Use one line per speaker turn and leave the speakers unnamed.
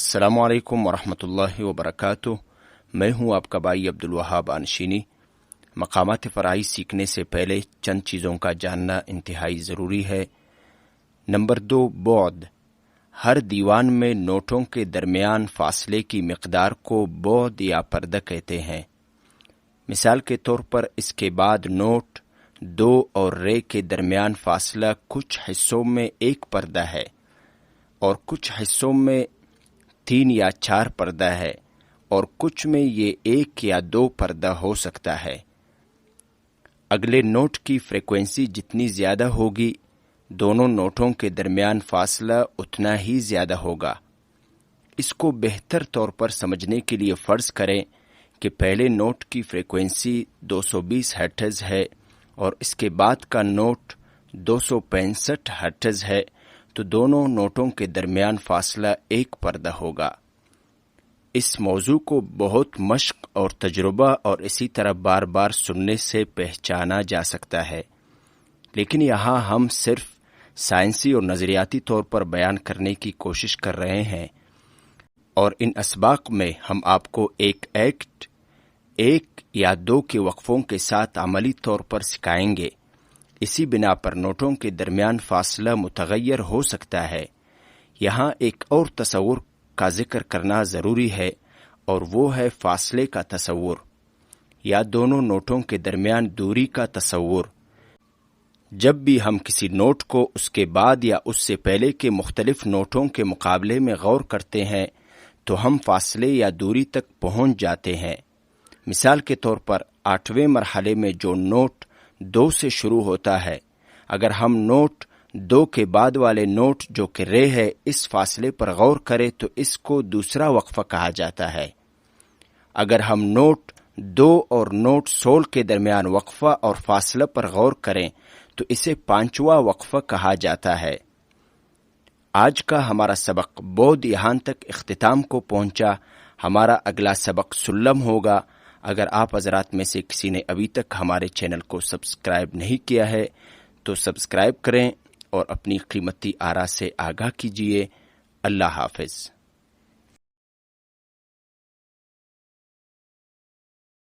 السلام علیکم ورحمۃ اللہ وبرکاتہ۔ میں ہوں آپ کا بھائی عبدالوہاب آنشینی۔ مقامات فرائی سیکھنے سے پہلے چند چیزوں کا جاننا انتہائی ضروری ہے۔ نمبر 2، بعد۔ ہر دیوان میں نوٹوں کے درمیان فاصلے کی مقدار کو بعد یا پردہ کہتے ہیں۔ مثال کے طور پر اس کے بعد نوٹ 2 اور رے کے درمیان فاصلہ کچھ حصوں میں 1 پردہ ہے اور کچھ حصوں میں 3 یا 4 پردہ ہے اور کچھ میں یہ 1 یا 2 پردہ ہو سکتا ہے۔ اگلے نوٹ کی فریکوینسی جتنی زیادہ ہوگی، دونوں نوٹوں کے درمیان فاصلہ اتنا ہی زیادہ ہوگا۔ اس کو بہتر طور پر سمجھنے کے لیے فرض کریں کہ پہلے نوٹ کی فریکوینسی 220 ہرٹز ہے اور اس کے بعد کا نوٹ 265 ہرٹز ہے، تو دونوں نوٹوں کے درمیان فاصلہ 1 پردہ ہوگا۔ اس موضوع کو بہت مشق اور تجربہ اور اسی طرح بار بار سننے سے پہچانا جا سکتا ہے، لیکن یہاں ہم صرف سائنسی اور نظریاتی طور پر بیان کرنے کی کوشش کر رہے ہیں، اور ان اسباق میں ہم آپ کو ایک ایکٹ 1 یا 2 کے وقفوں کے ساتھ عملی طور پر سکھائیں گے۔ اسی بنا پر نوٹوں کے درمیان فاصلہ متغیر ہو سکتا ہے۔ یہاں ایک اور تصور کا ذکر کرنا ضروری ہے، اور وہ ہے فاصلے کا تصور یا دونوں نوٹوں کے درمیان دوری کا تصور۔ جب بھی ہم کسی نوٹ کو اس کے بعد یا اس سے پہلے کے مختلف نوٹوں کے مقابلے میں غور کرتے ہیں تو ہم فاصلے یا دوری تک پہنچ جاتے ہیں۔ مثال کے طور پر 8ویں مرحلے میں جو نوٹ 2 سے شروع ہوتا ہے، اگر ہم نوٹ 2 کے بعد والے نوٹ جو کہ رے ہے اس فاصلے پر غور کریں تو اس کو دوسرا وقفہ کہا جاتا ہے۔ اگر ہم نوٹ 2 اور نوٹ سول کے درمیان وقفہ اور فاصلہ پر غور کریں تو اسے 5واں وقفہ کہا جاتا ہے۔ آج کا ہمارا سبق بعد یہاں تک اختتام کو پہنچا۔ ہمارا اگلا سبق سلم ہوگا۔ اگر آپ حضرات میں سے کسی نے ابھی تک ہمارے چینل کو سبسکرائب نہیں کیا ہے تو سبسکرائب کریں اور اپنی قیمتی آراء سے آگاہ کیجیے۔ اللہ حافظ۔